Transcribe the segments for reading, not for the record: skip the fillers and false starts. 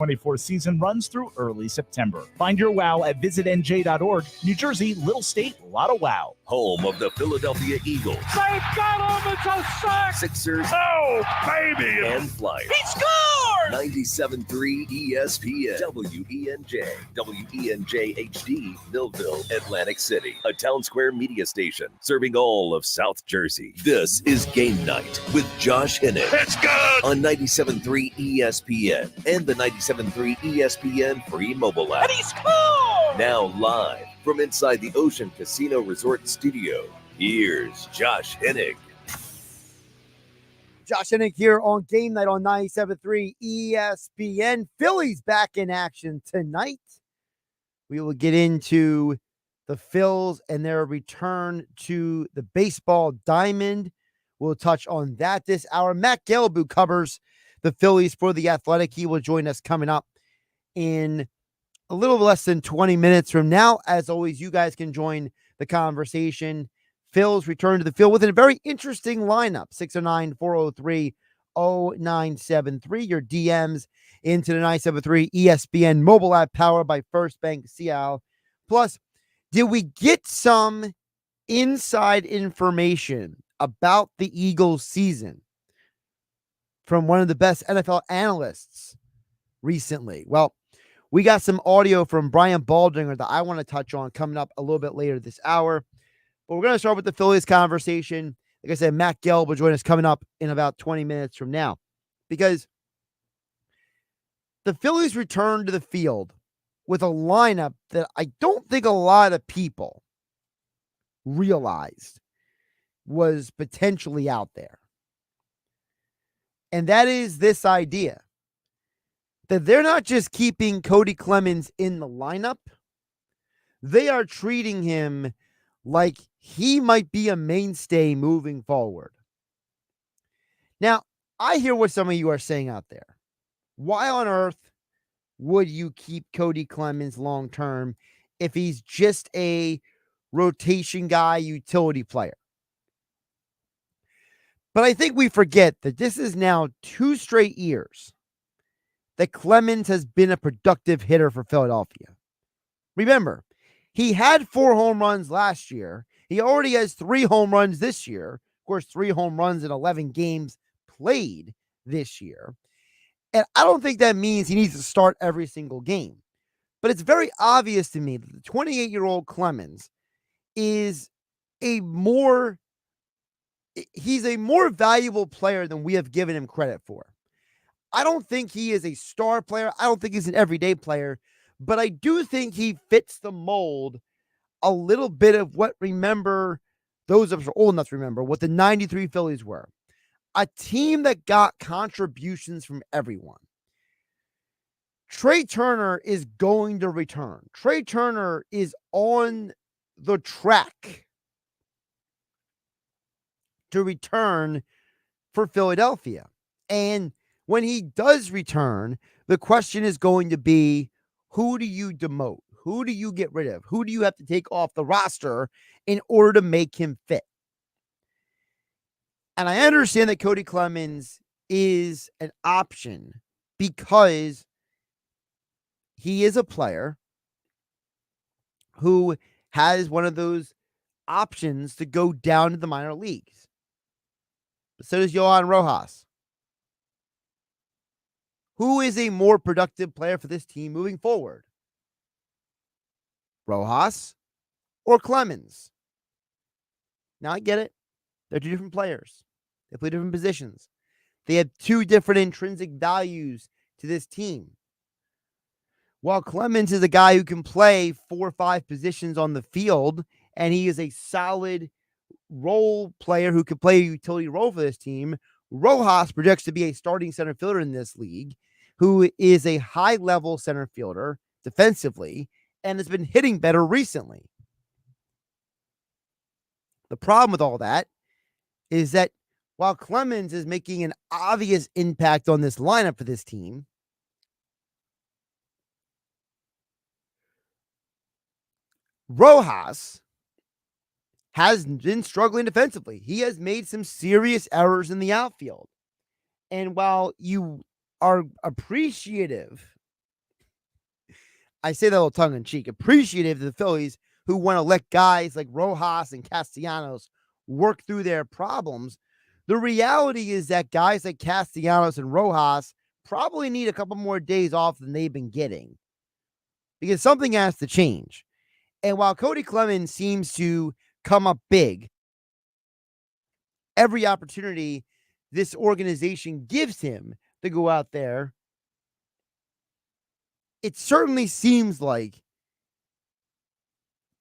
24 season runs through early September. Find your wow at visitnj.org. New Jersey, little state, lot of wow. Home of the Philadelphia Eagles. They've got him! It's a sack! Sixers. Oh, baby! And Flyers. He scored! 97.3 ESPN. WENJ. WENJ HD. Millville, Atlantic City. A Town Square media station serving all of South Jersey. This is Game Night with Josh Hennick. It's good! On 97.3 ESPN and the 97.3 ESPN free mobile app. And he scored! Now live from inside the Ocean Casino Resort Studio, here's Josh Hennick. Josh Hennick here on Game Night on 97.3 ESPN. Phillies back in action tonight. We will get into the Phils and their return to the baseball diamond. We'll touch on that this hour. Matt Gelb, who covers the Phillies for The Athletic, he will join us coming up in a little less than 20 minutes from now. As always, you guys can join the conversation. Phil's return to the field with a very interesting lineup. 609-403-0973. Your DMs into the 973 ESPN mobile app powered by First Bank CL. Plus, did we get some inside information about the Eagles season from one of the best NFL analysts recently? Well, we got some audio from Brian Baldinger that I want to touch on coming up a little bit later this hour. But we're going to start with the Phillies conversation. Like I said, Matt Gelb will join us coming up in about 20 minutes from now, because the Phillies returned to the field with a lineup that I don't think a lot of people realized was potentially out there. And that is this idea that they're not just keeping Cody Clemens in the lineup, they are treating him like he might be a mainstay moving forward. Now, I hear what some of you are saying out there. Why on earth would you keep Cody Clemens long term if he's just a rotation guy, utility player? But I think we forget that this is now 2 straight years that Clemens has been a productive hitter for Philadelphia. Remember, he had 4 home runs last year. He already has 3 home runs this year. Of course, 3 home runs in 11 games played this year. And I don't think that means he needs to start every single game. But it's very obvious to me that the 28-year-old Clemens is he's a more valuable player than we have given him credit for. I don't think he is a star player. I don't think he's an everyday player. But I do think he fits the mold a little bit of what, those of us are old enough to remember, what the 93 Phillies were. A team that got contributions from everyone. Trey Turner is going to return. Trey Turner is on the track to return for Philadelphia. And when he does return, the question is going to be, who do you demote? Who do you get rid of? Who do you have to take off the roster in order to make him fit? And I understand that Cody Clemens is an option because he is a player who has one of those options to go down to the minor leagues. But so does Johan Rojas. Who is a more productive player for this team moving forward? Rojas or Clemens? Now I get it. They're 2 different players. They play different positions. They have 2 different intrinsic values to this team. While Clemens is a guy who can play 4 or 5 positions on the field, and he is a solid role player who can play a utility role for this team, Rojas projects to be a starting center fielder in this league, who is a high-level center fielder defensively and has been hitting better recently. The problem with all that is that while Clemens is making an obvious impact on this lineup for this team, Rojas has been struggling defensively. He has made some serious errors in the outfield. And while you are appreciative I say that a little tongue in cheek, appreciative of the Phillies who want to let guys like Rojas and Castellanos work through their problems. The reality is that guys like Castellanos and Rojas probably need a couple more days off than they've been getting because something has to change. And while Cody Clemens seems to come up big, every opportunity this organization gives him to go out there, it certainly seems like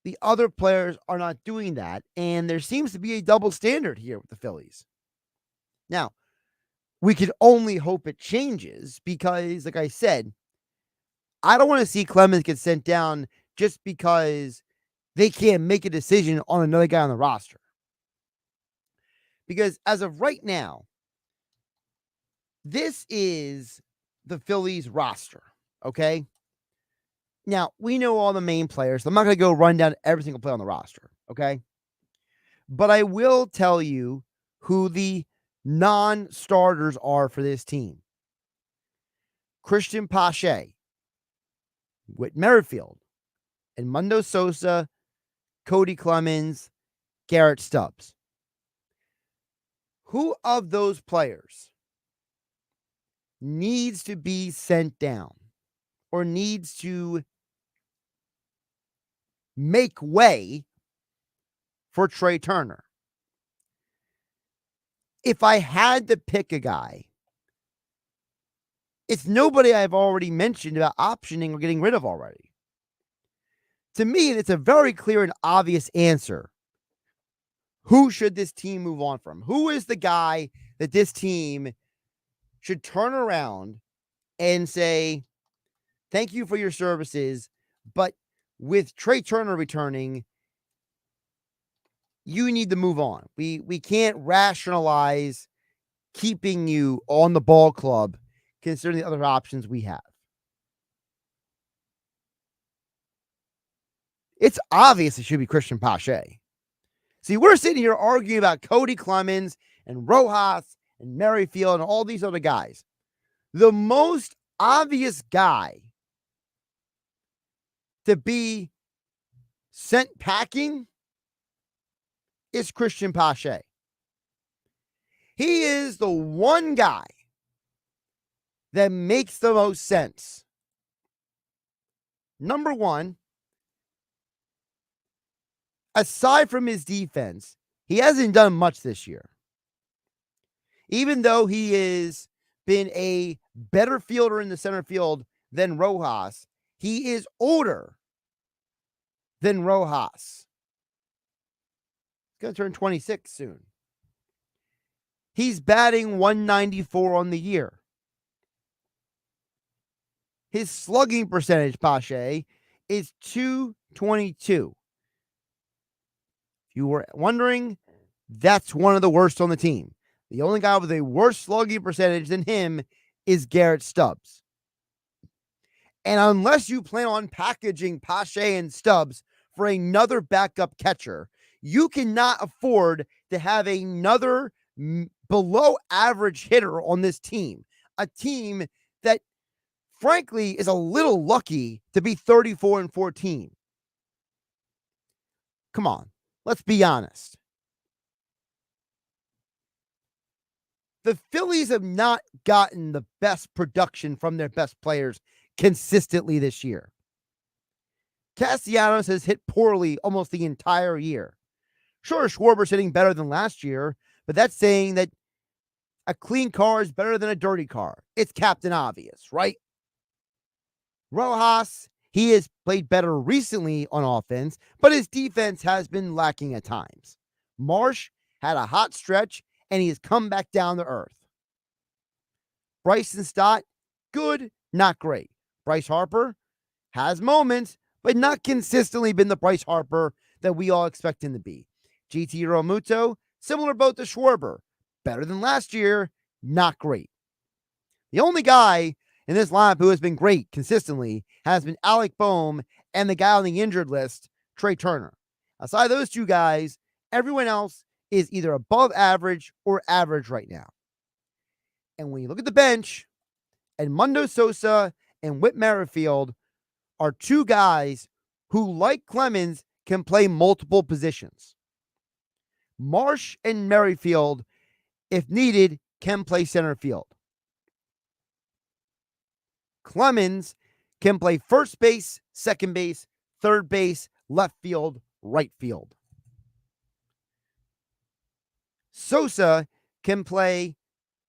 the other players are not doing that. And there seems to be a double standard here with the Phillies. Now, we could only hope it changes because, like I said, I don't want to see Clemens get sent down just because they can't make a decision on another guy on the roster. Because as of right now, this is the Phillies roster, okay? Now, we know all the main players. So I'm not going to go run down every single player on the roster, okay? But I will tell you who the non-starters are for this team. Christian Pache, Whit Merrifield, Edmundo Sosa, Cody Clemens, Garrett Stubbs. Who of those players needs to be sent down or needs to make way for Trey Turner? If I had to pick a guy, it's nobody I've already mentioned about optioning or getting rid of already. To me, it's a very clear and obvious answer. Who should this team move on from? Who is the guy that this team should turn around and say, thank you for your services, but with Trey Turner returning, you need to move on. We can't rationalize keeping you on the ball club considering the other options we have. It's obvious it should be Christian Pache. See, we're sitting here arguing about Cody Clemens and Rojas and Merrifield and all these other guys. The most obvious guy to be sent packing is Christian Pache. He is the one guy that makes the most sense. Number one, aside from his defense, he hasn't done much this year. Even though he has been a better fielder in the center field than Rojas, he is older than Rojas. He's going to turn 26 soon. He's batting 194 on the year. His slugging percentage, Pache, is .222. If you were wondering, that's one of the worst on the team. The only guy with a worse slugging percentage than him is Garrett Stubbs. And unless you plan on packaging Pache and Stubbs for another backup catcher, you cannot afford to have another below average hitter on this team. A team that, frankly, is a little lucky to be 34-14. Come on, let's be honest. The Phillies have not gotten the best production from their best players consistently this year. Castellanos has hit poorly almost the entire year. Sure, Schwarber's hitting better than last year, but that's saying that a clean car is better than a dirty car. It's Captain Obvious, right? Rojas, he has played better recently on offense, but his defense has been lacking at times. Marsh had a hot stretch, and he has come back down to earth. Bryson Stott, good, not great. Bryce Harper has moments, but not consistently been the Bryce Harper that we all expect him to be. GT Realmuto, similar boat to Schwarber. Better than last year, not great. The only guy in this lineup who has been great consistently has been Alec Boehm and the guy on the injured list, Trey Turner. Aside those two guys, everyone else is either above average or average right now. And when you look at the bench, Edmundo Sosa and Whit Merrifield are two guys who, like Clemens, can play multiple positions. Marsh and Merrifield, if needed, can play center field. Clemens can play first base, second base, third base, left field, right field. Sosa can play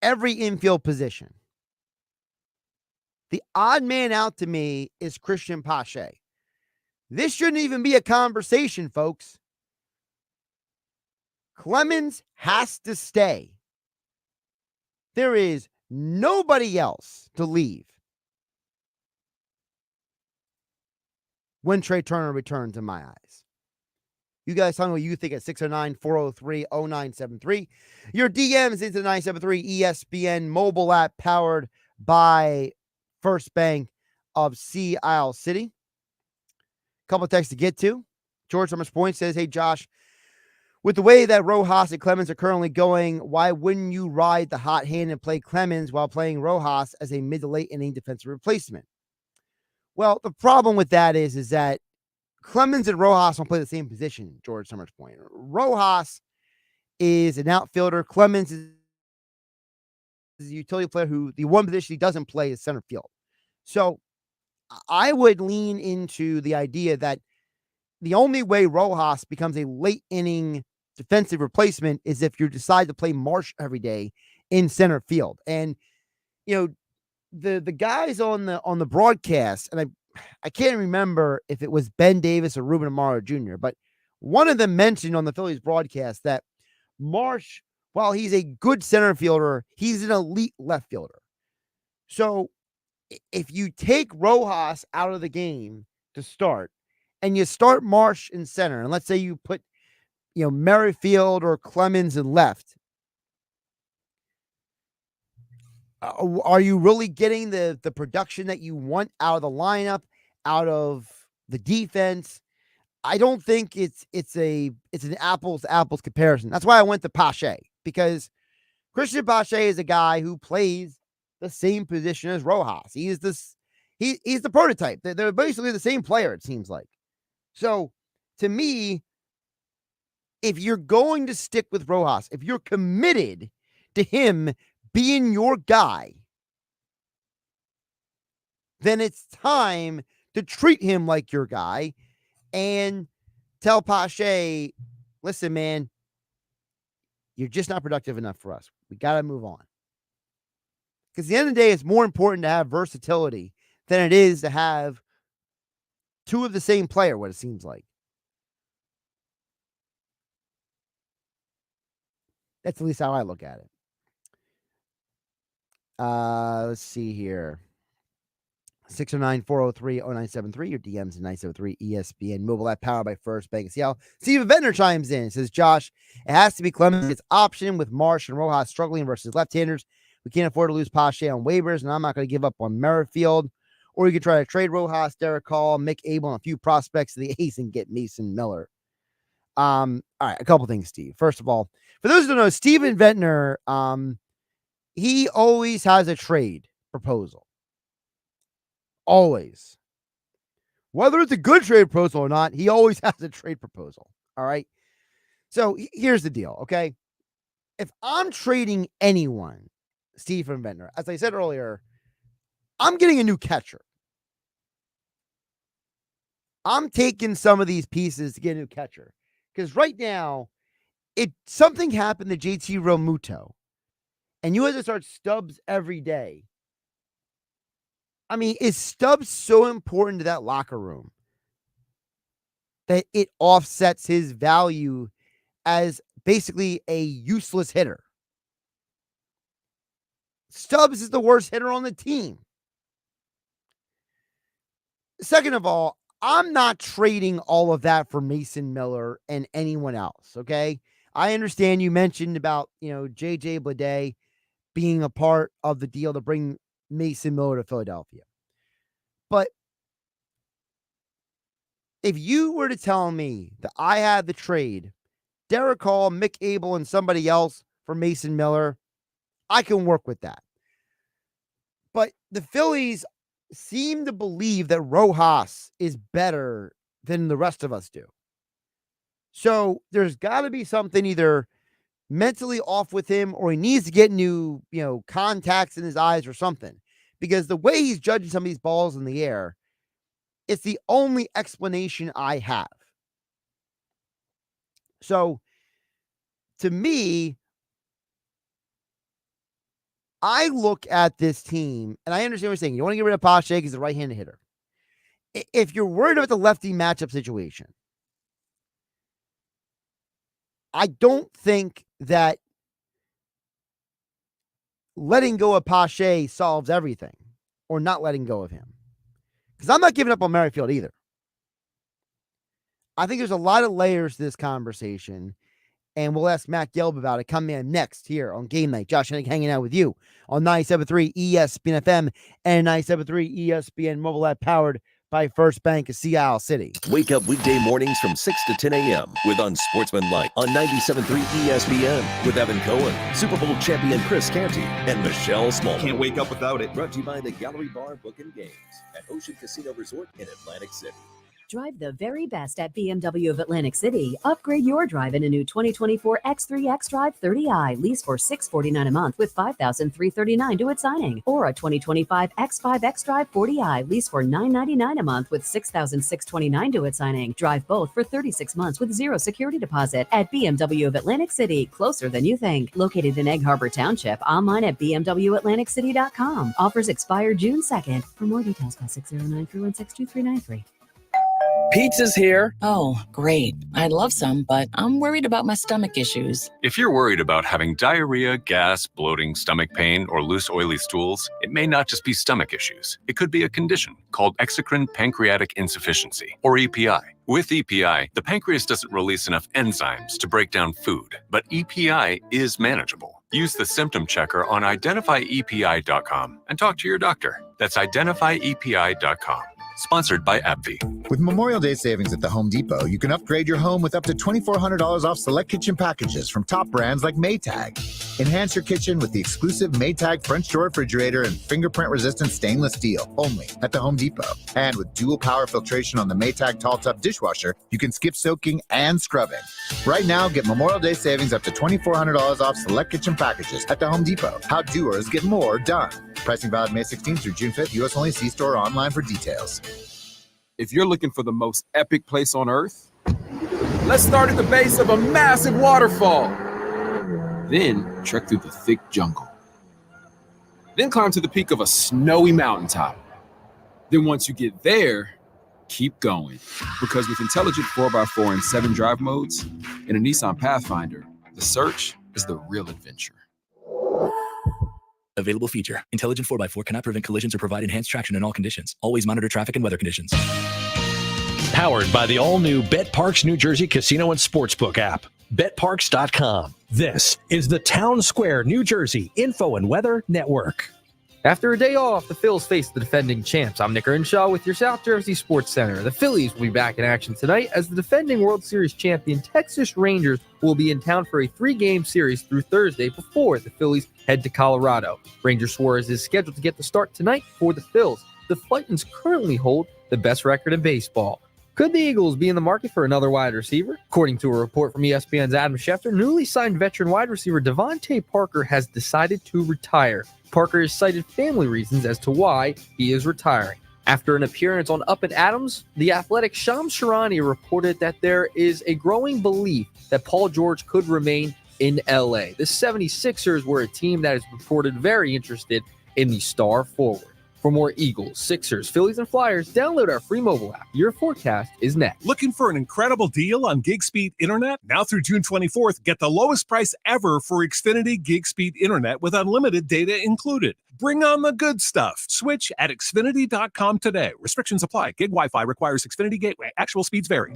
every infield position. The odd man out to me is Christian Pache. This shouldn't even be a conversation, folks. Clemens has to stay. There is nobody else to leave when Trey Turner returns, in my eyes. You guys tell me what you think at 609-403-0973. Your DMs into the 973 ESPN mobile app powered by First Bank of Sea Isle City. Couple of texts to get to. George Summers Point says, hey, Josh, with the way that Rojas and Clemens are currently going, why wouldn't you ride the hot hand and play Clemens while playing Rojas as a mid to late inning defensive replacement? Well, the problem with that is that Clemens and Rojas don't play the same position, George Summers Point. Rojas is an outfielder. Clemens is a utility player who the one position he doesn't play is center field. So I would lean into the idea that the only way Rojas becomes a late inning defensive replacement is if you decide to play Marsh every day in center field. And, you know, the guys on the broadcast, and I can't remember if it was Ben Davis or Ruben Amaro Jr., but one of them mentioned on the Phillies broadcast that Marsh, while he's a good center fielder, he's an elite left fielder. So if you take Rojas out of the game to start and you start Marsh in center, and let's say you put, Merrifield or Clemens in left, are you really getting the production that you want out of the lineup, out of the defense? I don't think it's an apples to apples comparison. That's why I went to Pache, because Christian Pache is a guy who plays the same position as Rojas. He's the prototype. They're basically the same player, it seems like. So to me, if you're going to stick with Rojas, if you're committed to him being your guy, then it's time to treat him like your guy and tell Pache, listen, man, you're just not productive enough for us. We got to move on. Because at the end of the day, it's more important to have versatility than it is to have two of the same player, what it seems like. That's at least how I look at it. Let's see here. 609-403-0973. Your DMs in 973 ESPN mobile app powered by First Bank of Seattle. Steven Ventnor chimes in and says, Josh, it has to be Clemens. It's option with Marsh and Rojas struggling versus left-handers. We can't afford to lose Pache on waivers, and I'm not going to give up on Merrifield. Or you could try to trade Rojas, Derek Hall, Mick Abel, and a few prospects to the A's and get Mason Miller. All right, a couple things, Steve. First of all, for those who don't know, Steven Ventnor, he always has a trade proposal. Always. Whether it's a good trade proposal or not, he always has a trade proposal. All right. So here's the deal. Okay. If I'm trading anyone, Steven Ventnor, as I said earlier, I'm getting a new catcher. I'm taking some of these pieces to get a new catcher. Because right now, something happened to JT Realmuto, and you have to start Stubbs every day. I mean, is Stubbs so important to that locker room that it offsets his value as basically a useless hitter? Stubbs is the worst hitter on the team. Second of all, I'm not trading all of that for Mason Miller and anyone else, okay? I understand you mentioned about, JJ Bleday being a part of the deal to bring Mason Miller to Philadelphia. But if you were to tell me that I had the trade, Derek Hall, Mick Abel, and somebody else for Mason Miller, I can work with that. But the Phillies seem to believe that Rojas is better than the rest of us do. So there's got to be something either mentally off with him, or he needs to get new, contacts in his eyes or something. Because the way he's judging some of these balls in the air, it's the only explanation I have. So to me, I look at this team and I understand what you're saying. You want to get rid of Pache because he's a right-handed hitter. If you're worried about the lefty matchup situation, I don't think that letting go of Pache solves everything, or not letting go of him. Because I'm not giving up on Merrifield either. I think there's a lot of layers to this conversation, and we'll ask Matt Gelb about it. Come in next here on Game Night. Josh Hennig hanging out with you on 97.3 ESPN FM and 97.3 ESPN mobile app, powered by First Bank of Sea City. Wake up weekday mornings from 6 to 10 a.m. with Unsportsmanlike on 97.3 ESPN with Evan Cohen, Super Bowl champion Chris Canty, and Michelle Small. Can't wake up without it. Brought to you by the Gallery Bar Book and Games at Ocean Casino Resort in Atlantic City. Drive the very best at BMW of Atlantic City. Upgrade your drive in a new 2024 X3 xDrive 30i. Lease for $649 a month with $5,339 due at signing. Or a 2025 X5 xDrive 40i. Lease for $999 a month with $6,629 due at signing. Drive both for 36 months with zero security deposit at BMW of Atlantic City. Closer than you think. Located in Egg Harbor Township. Online at bmwatlanticcity.com. Offers expire June 2nd. For more details, call 609-316-2393. Pizza's here. Oh, great. I'd love some, but I'm worried about my stomach issues. If you're worried about having diarrhea, gas, bloating, stomach pain, or loose, oily stools, it may not just be stomach issues. It could be a condition called exocrine pancreatic insufficiency, or EPI. With EPI, the pancreas doesn't release enough enzymes to break down food, but EPI is manageable. Use the symptom checker on identifyepi.com and talk to your doctor. That's identifyepi.com. Sponsored by AbbVie. With Memorial Day savings at the Home Depot, you can upgrade your home with up to $2,400 off select kitchen packages from top brands like Maytag. Enhance your kitchen with the exclusive Maytag French door refrigerator and fingerprint-resistant stainless steel, only at the Home Depot. And with dual power filtration on the Maytag Tall Tub dishwasher, you can skip soaking and scrubbing. Right now, get Memorial Day savings up to $2,400 off select kitchen packages at the Home Depot. How doers get more done. Pricing valid May 16th through June 5th. U.S. only. See store or online for details. If you're looking for the most epic place on earth, let's start at the base of a massive waterfall. Then trek through the thick jungle. Then climb to the peak of a snowy mountaintop. Then once you get there, keep going. Because with intelligent 4x4 and 7 drive modes and a Nissan Pathfinder, the search is the real adventure. Available feature. Intelligent 4x4 cannot prevent collisions or provide enhanced traction in all conditions. Always monitor traffic and weather conditions. Powered by the all-new BetParks New Jersey Casino and Sportsbook app. BetParks.com. This is the Town Square, New Jersey Info and Weather Network. After a day off, the Phils face the defending champs. I'm Nick Earnshaw with your South Jersey Sports Center. The Phillies will be back in action tonight as the defending World Series champion Texas Rangers will be in town for a 3-game series through Thursday before the Phillies head to Colorado. Ranger Suarez is scheduled to get the start tonight for the Phils. The Titans currently hold the best record in baseball. Could the Eagles be in the market for another wide receiver? According to a report from ESPN's Adam Schefter, newly signed veteran wide receiver Devontae Parker has decided to retire. Parker has cited family reasons as to why he is retiring. After an appearance on Up and Adams, the Athletic Shams Charania reported that there is a growing belief that Paul George could remain in LA. The 76ers were a team that is reported very interested in the star forward. For more Eagles, Sixers, Phillies, and Flyers, download our free mobile app. Your forecast is next. Looking for an incredible deal on gig speed internet? Now through June 24th, get the lowest price ever for Xfinity gig speed internet with unlimited data included. Bring on the good stuff. Switch at Xfinity.com today. Restrictions apply. Gig Wi-Fi requires Xfinity Gateway. Actual speeds vary.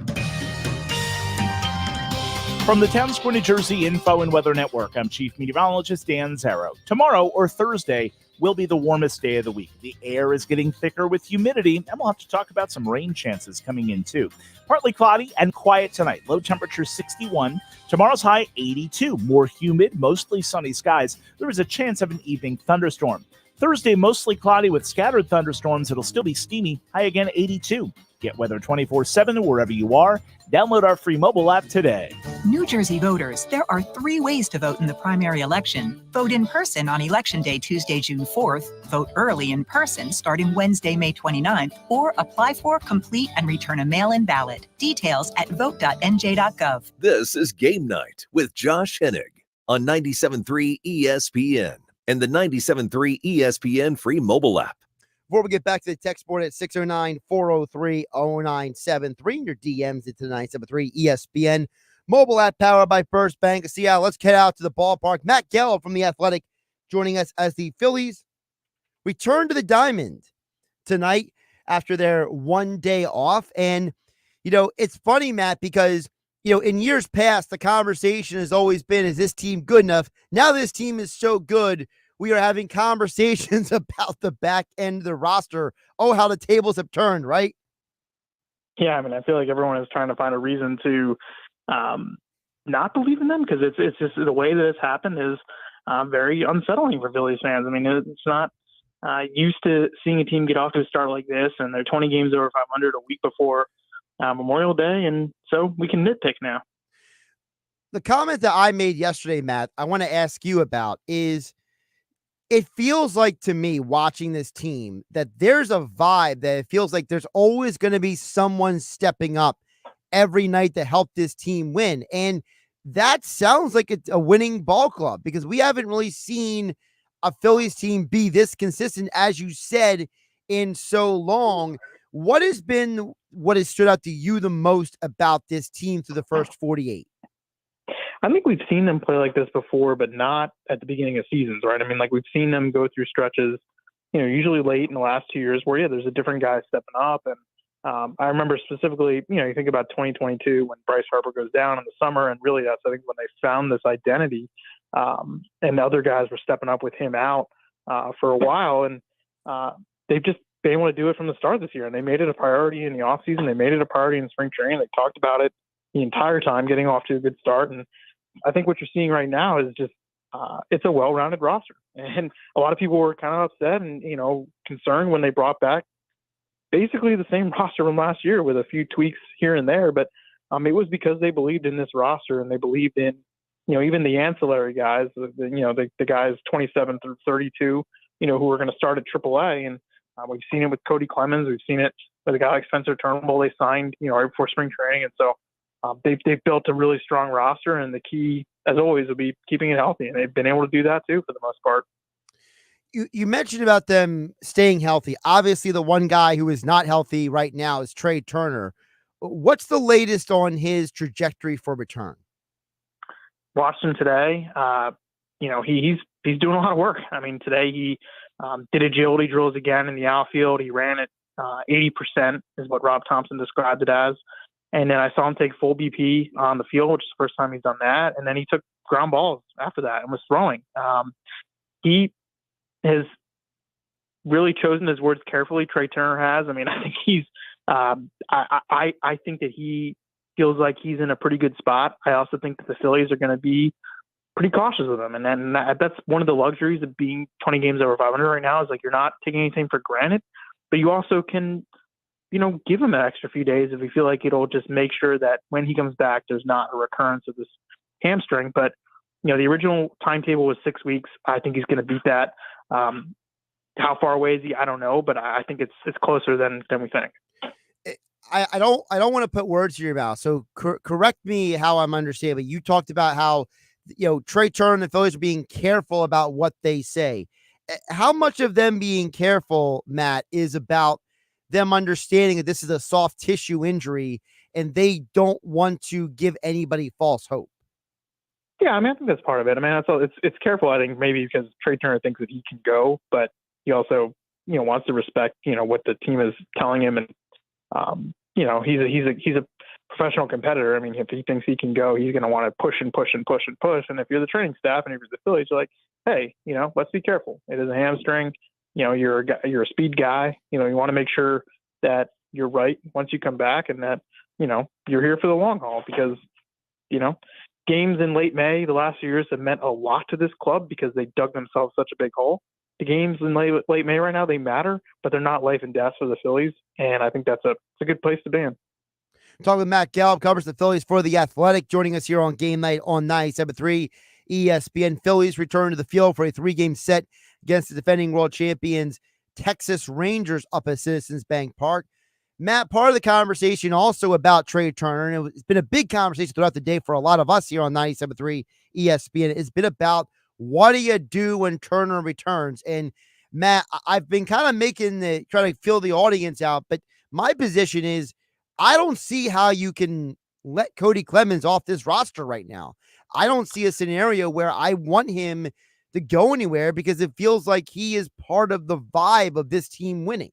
From the Town Square, New Jersey Info and Weather Network, I'm Chief Meteorologist Dan Zarrow. Tomorrow, or Thursday, will be the warmest day of the week. The air is getting thicker with humidity, and we'll have to talk about some rain chances coming in, too. Partly cloudy and quiet tonight. Low temperature 61. Tomorrow's high 82. More humid, mostly sunny skies. There is a chance of an evening thunderstorm. Thursday, mostly cloudy with scattered thunderstorms. It'll still be steamy, high again 82. Get weather 24/7 wherever you are. Download our free mobile app today. New Jersey voters, there are 3 ways to vote in the primary election. Vote in person on Election Day, Tuesday, June 4th. Vote early in person starting Wednesday, May 29th. Or apply for, complete, and return a mail-in ballot. Details at vote.nj.gov. This is Game Night with Josh Hennig on 97.3 ESPN and the 97.3 ESPN free mobile app. Before we get back to the text board at 609-403-0973, your DMs into 973 ESPN mobile app powered by First Bank of Seattle. Let's head out to the ballpark. Matt Gelb from The Athletic joining us as the Phillies return to the diamond tonight after their 1 day off. And, it's funny, Matt, because, in years past, the conversation has always been, is this team good enough? Now this team is so good, we are having conversations about the back end of the roster. Oh, how the tables have turned, right? Yeah, I feel like everyone is trying to find a reason to not believe in them, because it's just the way that it's happened is very unsettling for Phillies fans. It's not used to seeing a team get off to a start like this, and they're 20 games over 500 a week before Memorial Day, and so we can nitpick now. The comment that I made yesterday, Matt, I want to ask you about is, it feels like to me watching this team that there's a vibe that it feels like there's always going to be someone stepping up every night to help this team win. And that sounds like it's a winning ball club, because we haven't really seen a Phillies team be this consistent, as you said, in so long. What has stood out to you the most about this team through the first 48? I think we've seen them play like this before, but not at the beginning of seasons, right? We've seen them go through stretches, usually late in the last 2 years where, there's a different guy stepping up. And I remember specifically, you think about 2022 when Bryce Harper goes down in the summer, and really that's, I think, when they found this identity, and other guys were stepping up with him out for a while. And they've just been able to do it from the start this year. And they made it a priority in the offseason. They made it a priority in spring training. They talked about it the entire time, getting off to a good start. And I think what you're seeing right now is just it's a well-rounded roster. And a lot of people were kind of upset and, concerned when they brought back basically the same roster from last year with a few tweaks here and there. But it was because they believed in this roster, and they believed in, even the ancillary guys, the guys 27 through 32, who are going to start at AAA. And we've seen it with Cody Clemens. We've seen it with a guy like Spencer Turnbull they signed, right before spring training. And so they've built a really strong roster, and the key, as always, will be keeping it healthy. And they've been able to do that too, for the most part. You mentioned about them staying healthy. Obviously, the one guy who is not healthy right now is Trey Turner. What's the latest on his trajectory for return? Watched him today. He's doing a lot of work. Today he did agility drills again in the outfield. He ran it 80% is what Rob Thompson described it as. And then I saw him take full BP on the field, which is the first time he's done that. And then he took ground balls after that and was throwing. He has really chosen his words carefully. Trey Turner has. I think he's. I think that he feels like he's in a pretty good spot. I also think that the Phillies are going to be pretty cautious with him, and then that's one of the luxuries of being 20 games over 500 right now. Is like you're not taking anything for granted, but you also can, give him an extra few days if you feel like it'll just make sure that when he comes back, there's not a recurrence of this hamstring. But, the original timetable was 6 weeks. I think he's going to beat that. How far away is he? I don't know, but I think it's closer than we think. I don't want to put words in your mouth. So correct me how I'm understanding, but you talked about how, Trey Turner and the Phillies are being careful about what they say. How much of them being careful, Matt, is about them understanding that this is a soft tissue injury and they don't want to give anybody false hope? Yeah, I think that's part of it. That's all. It's careful, I think, maybe because Trey Turner thinks that he can go, but he also, wants to respect, what the team is telling him. And, he's a professional competitor. If he thinks he can go, he's going to want to push and push and push and push. And if you're the training staff and if you're the Phillies, you're like, hey, let's be careful. It is a hamstring. You're a speed guy. You want to make sure that you're right once you come back, and that, you're here for the long haul, because, games in late May the last few years have meant a lot to this club because they dug themselves such a big hole. the games in late May right now, they matter, but they're not life and death for the Phillies. And I think it's a good place to be in. Talking with Matt Gallup, covers the Phillies for The Athletic, joining us here on Game Night on 97.3 ESPN. Phillies return to the field for a 3-game set against the defending world champions Texas Rangers up at Citizens Bank Park. Matt, part of the conversation also about Trey Turner, and it's been a big conversation throughout the day for a lot of us here on 97.3 ESPN. It's been about what do you do when Turner returns? And Matt, I've been kind of trying to fill the audience out, but my position is I don't see how you can let Cody Clemens off this roster right now. I don't see a scenario where I want him to go anywhere because it feels like he is part of the vibe of this team winning.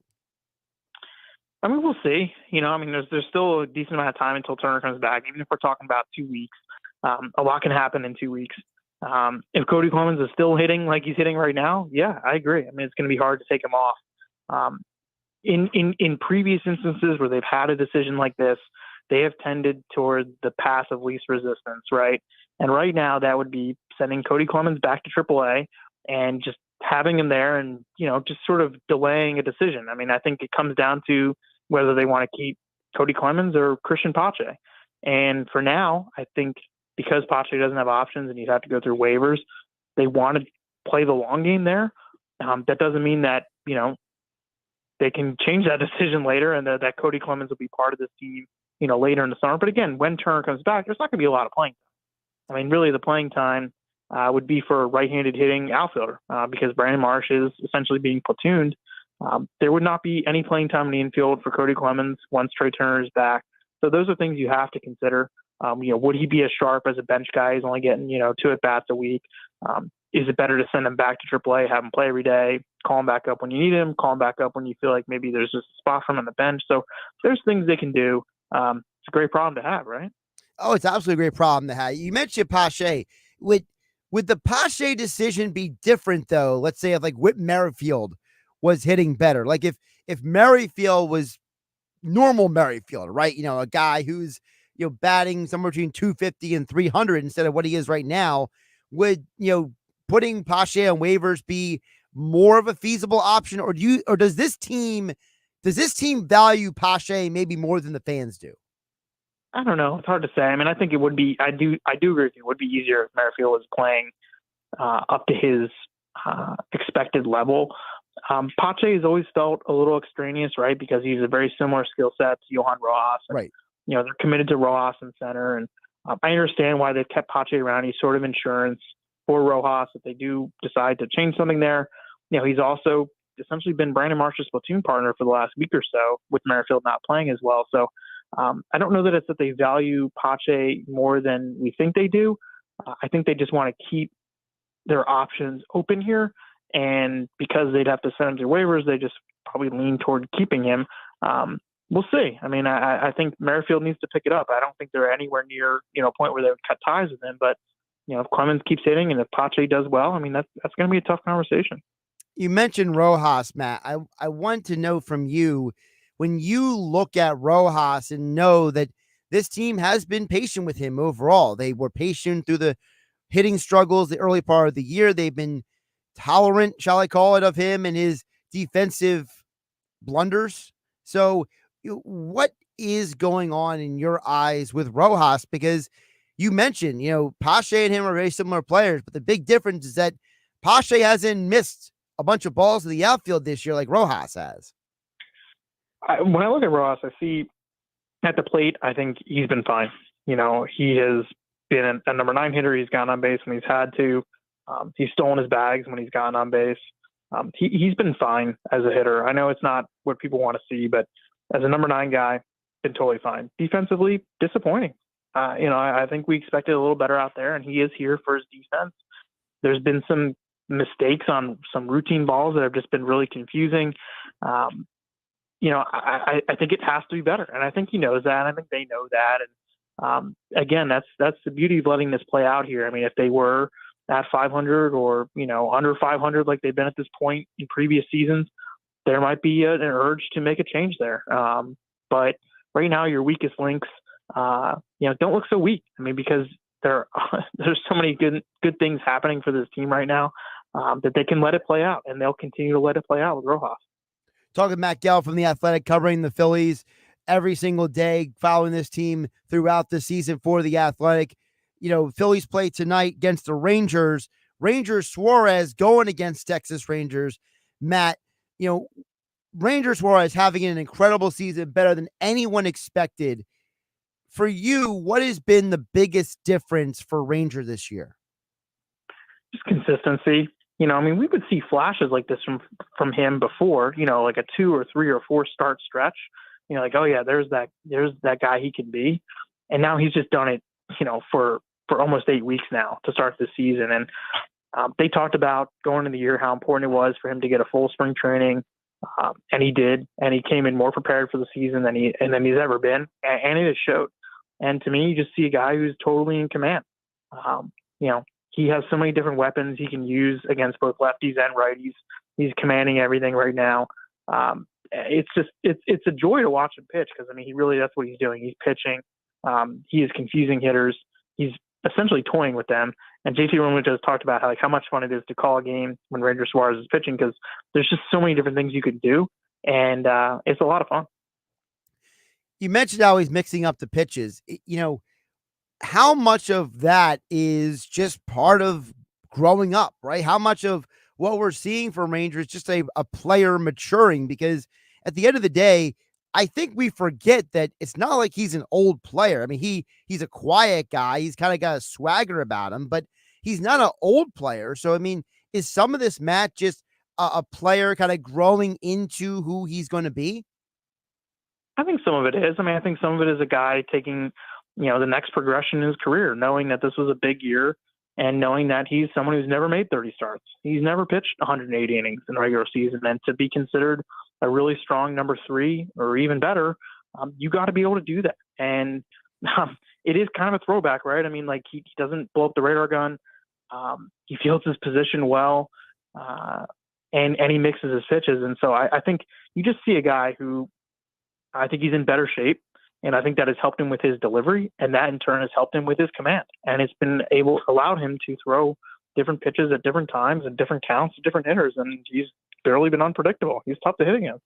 I mean, we'll see. There's still a decent amount of time until Turner comes back. Even if we're talking about 2 weeks, a lot can happen in 2 weeks. If Cody Clemens is still hitting like he's hitting right now, yeah, I agree. I mean, it's going to be hard to take him off. In previous instances where they've had a decision like this, they have tended toward the path of least resistance, right? And right now, that would be sending Cody Clemens back to AAA and just having him there and, just sort of delaying a decision. I mean, I think it comes down to whether they want to keep Cody Clemens or Christian Pache. And for now, I think because Pache doesn't have options and he'd have to go through waivers, they want to play the long game there. That doesn't mean that, they can change that decision later and that Cody Clemens will be part of this team, later in the summer. But again, when Turner comes back, there's not going to be a lot of playing time. I mean, really the playing time would be for a right-handed hitting outfielder because Brandon Marsh is essentially being platooned. There would not be any playing time in the infield for Cody Clemens once Trey Turner is back. So those are things you have to consider. Would he be as sharp as a bench guy? He's only getting, 2 at-bats a week. Is it better to send him back to AAA, have him play every day, call him back up when you need him, call him back up when you feel like maybe there's just a spot for him on the bench? So there's things they can do. It's a great problem to have, right? Oh, it's absolutely a great problem to have. You mentioned Pache. Would the Pache decision be different, though? Let's say if like Whit Merrifield was hitting better. Like if Merrifield was normal Merrifield, right? A guy who's, batting somewhere between 250 and 300 instead of what he is right now, would, putting Pache on waivers be more of a feasible option? Or does this team value Pache maybe more than the fans do? I don't know. It's hard to say. I mean, I think it would be, I do agree with you. It would be easier if Merrifield was playing up to his expected level. Pache has always felt a little extraneous, right? Because he's a very similar skill set to Johan Rojas. And, right. They're committed to Rojas in center. And I understand why they've kept Pache around. He's sort of insurance for Rojas if they do decide to change something there. He's also essentially been Brandon Marsh's platoon partner for the last week or so with Merrifield not playing as well. So I don't know that it's that they value Pache more than we think they do. I think they just want to keep their options open here. And because they'd have to send him to waivers, they just probably lean toward keeping him. We'll see. I mean, I think Merrifield needs to pick it up. I don't think they're anywhere near, a point where they would cut ties with him. But, if Clemens keeps hitting and if Pache does well, I mean, that's going to be a tough conversation. You mentioned Rojas, Matt. I want to know from you, when you look at Rojas and know that this team has been patient with him overall. They were patient through the hitting struggles the early part of the year. They've been tolerant, shall I call it, of him and his defensive blunders. So what is going on in your eyes with Rojas? Because you mentioned, Pache and him are very similar players, but the big difference is that Pache hasn't missed a bunch of balls to the outfield this year like Rojas has. When I look at Rojas, I see at the plate, I think he's been fine. He has been a number 9 hitter. He's gotten on base when he's had to. He's stolen his bags when he's gotten on base. He's been fine as a hitter. I know it's not what people want to see, but as a number 9 guy, been totally fine. Defensively, disappointing. I think we expected a little better out there, and he is here for his defense. There's been some mistakes on some routine balls that have just been really confusing. I think it has to be better, and I think he knows that, and I think they know that. And again, that's the beauty of letting this play out here. I mean, if they were at 500 or under 500 like they've been at this point in previous seasons, there might be an urge to make a change there. But right now, your weakest links, don't look so weak. I mean, because there's so many good things happening for this team right now. that they can let it play out, and they'll continue to let it play out with Rojas. Talking Matt Gell from The Athletic, covering the Phillies every single day, following this team throughout the season for The Athletic. Phillies play tonight against the Rangers. Rangers Suarez going against Texas Rangers. Matt, Rangers Suarez having an incredible season, better than anyone expected. For you, what has been the biggest difference for Ranger this year? Just consistency. We would see flashes like this from him before, like a 2 or 3 or 4 start stretch. Like, oh yeah, there's that guy he can be. And now he's just done it, for almost 8 weeks now to start the season. And they talked about going into the year how important it was for him to get a full spring training. And he did, and he came in more prepared for the season than he's ever been. And it has showed. And to me, you just see a guy who's totally in command. He has so many different weapons he can use against both lefties and righties. He's commanding everything right now. It's a joy to watch him pitch because, that's what he's doing. He's pitching. He is confusing hitters. He's essentially toying with them. And JT Realmuto has talked about how much fun it is to call a game when Ranger Suarez is pitching because there's just so many different things you could do. And it's a lot of fun. You mentioned how he's mixing up the pitches. How much of that is just part of growing up, right? How much of what we're seeing from Rangers is just a player maturing? Because at the end of the day, I think we forget that it's not like he's an old player. He's a quiet guy. He's kind of got a swagger about him, but he's not an old player. So, is some of this, Matt, just a player kind of growing into who he's going to be? I think some of it is. I think some of it is a guy taking, the next progression in his career, knowing that this was a big year and knowing that he's someone who's never made 30 starts. He's never pitched 180 innings in the regular season. And to be considered a really strong number 3 or even better, you got to be able to do that. And it is kind of a throwback, right? He doesn't blow up the radar gun. He fields his position well, and he mixes his pitches. And so I think you just see a guy who I think he's in better shape. And I think that has helped him with his delivery, and that in turn has helped him with his command. And it's allowed him to throw different pitches at different times and different counts to different hitters. And he's barely been unpredictable. He's tough to hit against.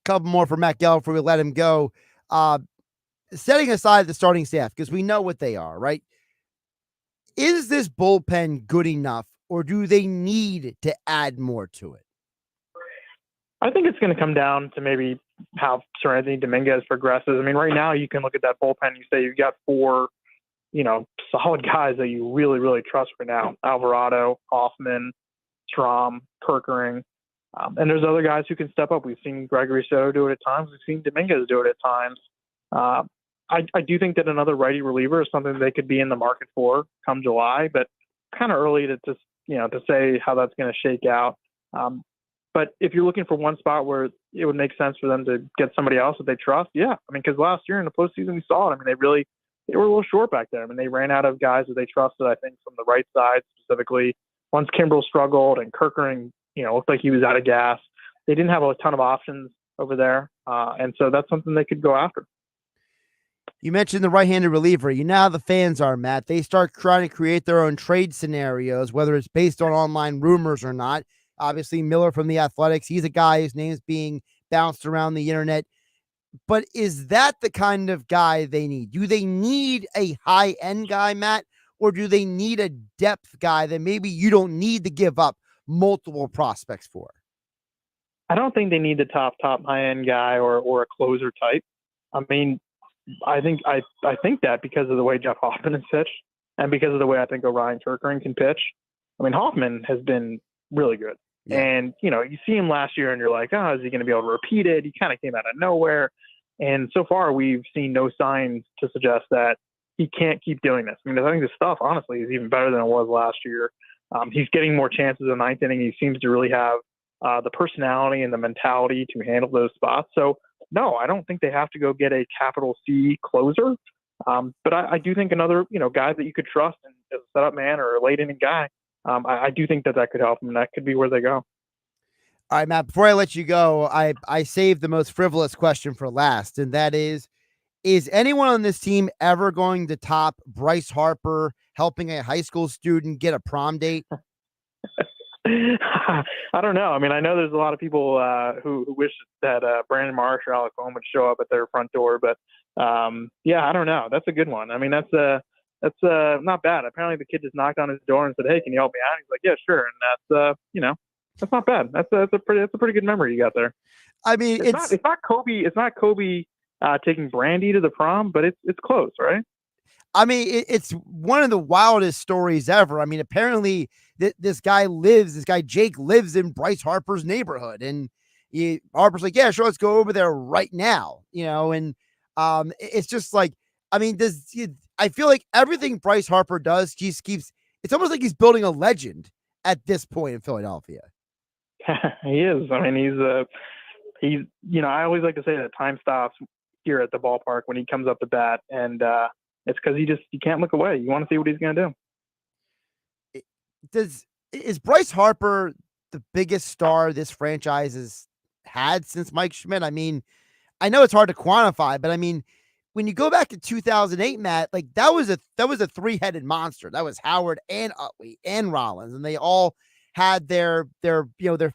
Couple more for Matt Gell before we let him go. Setting aside the starting staff, because we know what they are, right? Is this bullpen good enough, or do they need to add more to it? I think it's going to come down to maybe how Sir Anthony Dominguez progresses. Right now you can look at that bullpen. You say you've got 4, solid guys that you really, really trust right now. Alvarado, Hoffman, Strom, Kirkering. And there's other guys who can step up. We've seen Gregory Soto do it at times. We've seen Dominguez do it at times. I do think that another righty reliever is something they could be in the market for come July, but kind of early to just, to say how that's going to shake out. But if you're looking for one spot where it would make sense for them to get somebody else that they trust, yeah. Because last year in the postseason we saw it. They were a little short back there. They ran out of guys that they trusted, I think, from the right side specifically. Once Kimbrel struggled and Kirkering, looked like he was out of gas, they didn't have a ton of options over there. And so that's something they could go after. You mentioned the right-handed reliever. You know how the fans are, Matt. They start trying to create their own trade scenarios, whether it's based on online rumors or not. Obviously, Miller from The Athletics, he's a guy whose name is being bounced around the internet. But is that the kind of guy they need? Do they need a high-end guy, Matt, or do they need a depth guy that maybe you don't need to give up multiple prospects for? I don't think they need the top high-end guy or a closer type. I think that because of the way Jeff Hoffman has pitched and because of the way I think Orion Kirkering can pitch. Hoffman has been really good. Yeah. And, you see him last year and you're like, oh, is he going to be able to repeat it? He kind of came out of nowhere. And so far we've seen no signs to suggest that he can't keep doing this. I think this stuff, honestly, is even better than it was last year. He's getting more chances in the ninth inning. He seems to really have the personality and the mentality to handle those spots. So, no, I don't think they have to go get a capital C closer. But I do think another, guy that you could trust as a setup man or a late inning guy, I do think that could help them, and that could be where they go. All right, Matt, before I let you go, I saved the most frivolous question for last, and that is anyone on this team ever going to top Bryce Harper helping a high school student get a prom date? I don't know. I mean, I know there's a lot of people who wish that Brandon Marsh or Alec Boehm would show up at their front door, but yeah, I don't know. That's a good one. I mean, that's not bad. Apparently, the kid just knocked on his door and said, "Hey, can you help me out?" He's like, "Yeah, sure." And that's not bad. That's a pretty good memory you got there. I mean, it's not Kobe. It's not Kobe taking Brandy to the prom, but it's close, right? I mean, it's one of the wildest stories ever. I mean, apparently this guy Jake lives in Bryce Harper's neighborhood, and Harper's like, yeah, sure, let's go over there right now, and it's just like, I mean, I feel like everything Bryce Harper does, it's almost like he's building a legend at this point in Philadelphia. He is. I mean, he's I always like to say that time stops here at the ballpark when he comes up to bat, and it's because you can't look away. You want to see what he's going to do. Is Bryce Harper the biggest star this franchise has had since Mike Schmidt? I mean, I know it's hard to quantify, but I mean, when you go back to 2008, Matt, like that was a three-headed monster. That was Howard and Utley and Rollins, and they all had their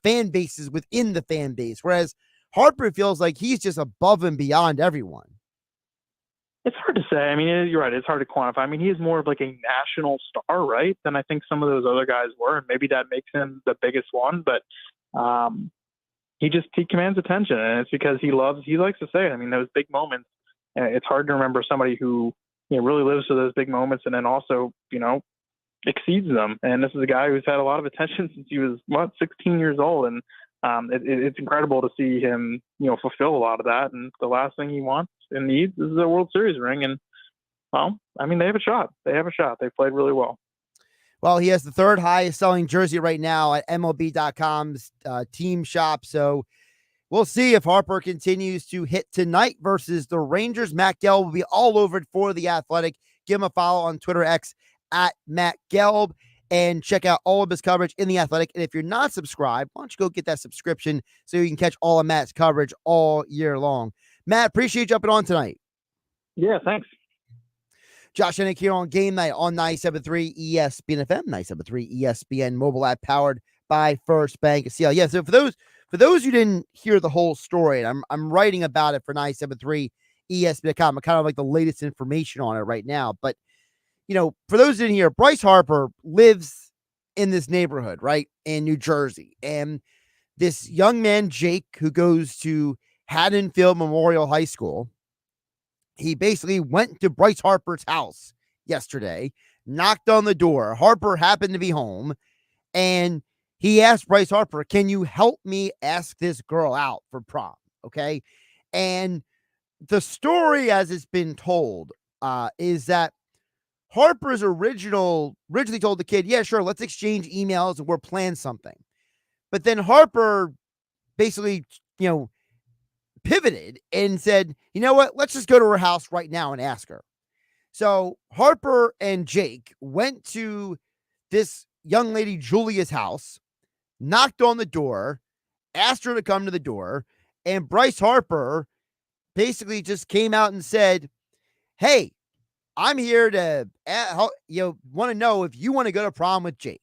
fan bases within the fan base. Whereas Harper feels like he's just above and beyond everyone. It's hard to say. I mean, you're right. It's hard to quantify. I mean, he is more of like a national star, right, than I think some of those other guys were. And maybe that makes him the biggest one. But he commands attention, and it's because he likes to say it. I mean, those big moments. It's hard to remember somebody who really lives for those big moments, and then also exceeds them. And this is a guy who's had a lot of attention since he was 16 years old, and it's incredible to see him fulfill a lot of that. And the last thing he wants and needs is a World Series ring. And well, I mean, they have a shot. They've played really well. Well, he has the third highest selling jersey right now at MLB.com's team shop. So we'll see if Harper continues to hit tonight versus the Rangers. Matt Gelb will be all over it for The Athletic. Give him a follow on Twitter X at Matt Gelb, and check out all of his coverage in The Athletic. And if you're not subscribed, why don't you go get that subscription so you can catch all of Matt's coverage all year long. Matt, appreciate you jumping on tonight. Yeah, thanks. Josh Hennick here on Game Night on 97.3 ESPN FM, 97.3 ESPN mobile app powered by First Bank of Seattle. Yeah, so for those who didn't hear the whole story, and I'm writing about it for 97.3 ESPN.com. I'm kind of like the latest information on it right now. But, for those who didn't hear, Bryce Harper lives in this neighborhood, right, in New Jersey. And this young man, Jake, who goes to Haddonfield Memorial High School, he basically went to Bryce Harper's house yesterday, knocked on the door. Harper happened to be home, and he asked Bryce Harper, can you help me ask this girl out for prom? Okay. And the story, as it's been told, is that Harper's originally told the kid, yeah, sure, let's exchange emails and we'll plan something. But then Harper basically, pivoted and said, you know what, let's just go to her house right now and ask her. So Harper and Jake went to this young lady, Julia's house, knocked on the door, asked her to come to the door, and Bryce Harper basically just came out and said, hey, I'm here to, want to know if you want to go to prom with Jake.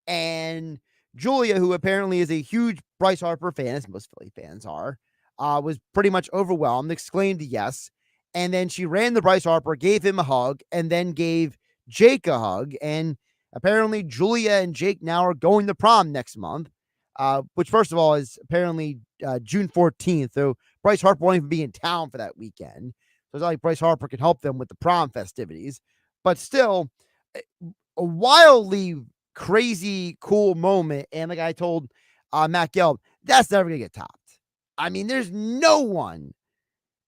And Julia, who apparently is a huge Bryce Harper fan, as most Philly fans are, was pretty much overwhelmed, exclaimed yes. And then she ran to Bryce Harper, gave him a hug, and then gave Jake a hug. And apparently Julia and Jake now are going to prom next month, which first of all is apparently June 14th. So Bryce Harper won't even be in town for that weekend. So it's not like Bryce Harper can help them with the prom festivities, but still a wildly crazy, cool moment. And like I told Matt Gelb, that's never going to get topped. I mean, there's no one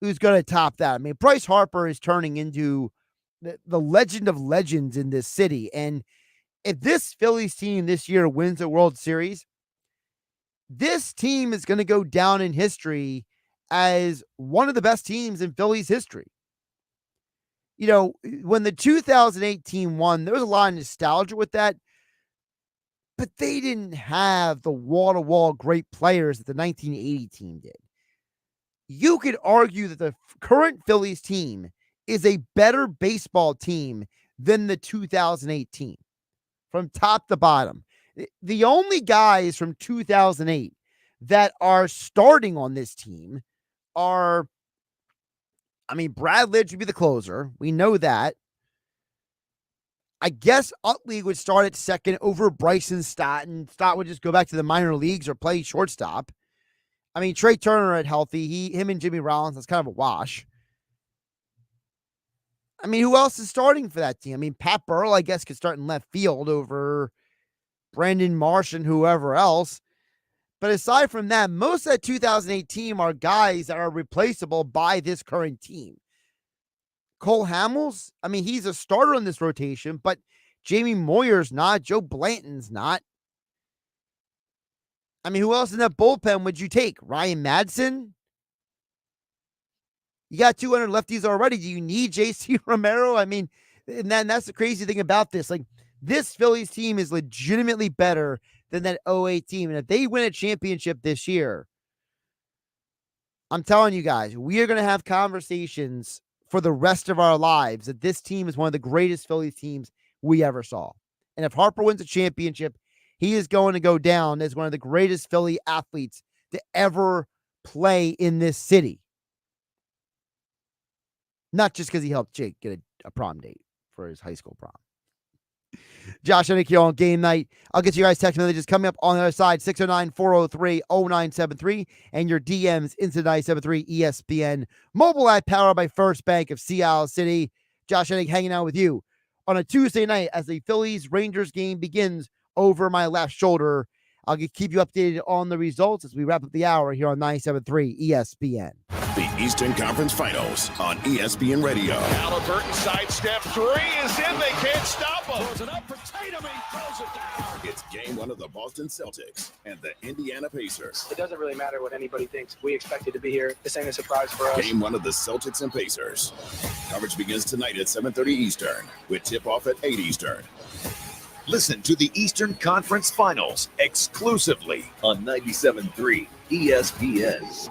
who's going to top that. I mean, Bryce Harper is turning into the legend of legends in this city. And if this Phillies team this year wins the World Series, this team is going to go down in history as one of the best teams in Phillies history. When the 2008 team won, there was a lot of nostalgia with that, but they didn't have the wall-to-wall great players that the 1980 team did. You could argue that the current Phillies team is a better baseball team than the 2008 team from top to bottom. The only guys from 2008 that are starting on this team are, Brad Lidge would be the closer. We know that. I guess Utley would start at second over Bryson Stott, and Stott would just go back to the minor leagues or play shortstop. Trey Turner at healthy. Him and Jimmy Rollins, that's kind of a wash. Who else is starting for that team? Pat Burrell, I guess, could start in left field over Brandon Marsh and whoever else. But aside from that, most of that 2008 team are guys that are replaceable by this current team. Cole Hamels, he's a starter in this rotation, but Jamie Moyer's not. Joe Blanton's not. Who else in that bullpen would you take? Ryan Madsen? You got 200 lefties already. Do you need JC Romero? And that's the crazy thing about this. This Phillies team is legitimately better than that 08 team. And if they win a championship this year, I'm telling you guys, we are going to have conversations for the rest of our lives that this team is one of the greatest Phillies teams we ever saw. And if Harper wins a championship, he is going to go down as one of the greatest Philly athletes to ever play in this city. Not just because he helped Jake get a prom date for his high school prom. Josh Hennick here on Game Night. I'll get you guys text messages coming up on the other side, 609-403-0973, and your DMs into 973 ESPN mobile app powered by First Bank of Seattle City. Josh Hennick hanging out with you on a Tuesday night as the Phillies-Rangers game begins over my left shoulder. I'll keep you updated on the results as we wrap up the hour here on 97.3 ESPN. The Eastern Conference Finals on ESPN Radio. Halliburton sidestep three is in. They can't stop him. Throws it up for Tatum. He throws it down. It's game one of the Boston Celtics and the Indiana Pacers. It doesn't really matter what anybody thinks. We expected to be here. This ain't a surprise for us. Game one of the Celtics and Pacers. Coverage begins tonight at 7:30 Eastern with tip-off at 8 Eastern. Listen to the Eastern Conference Finals exclusively on 97.3 ESPN.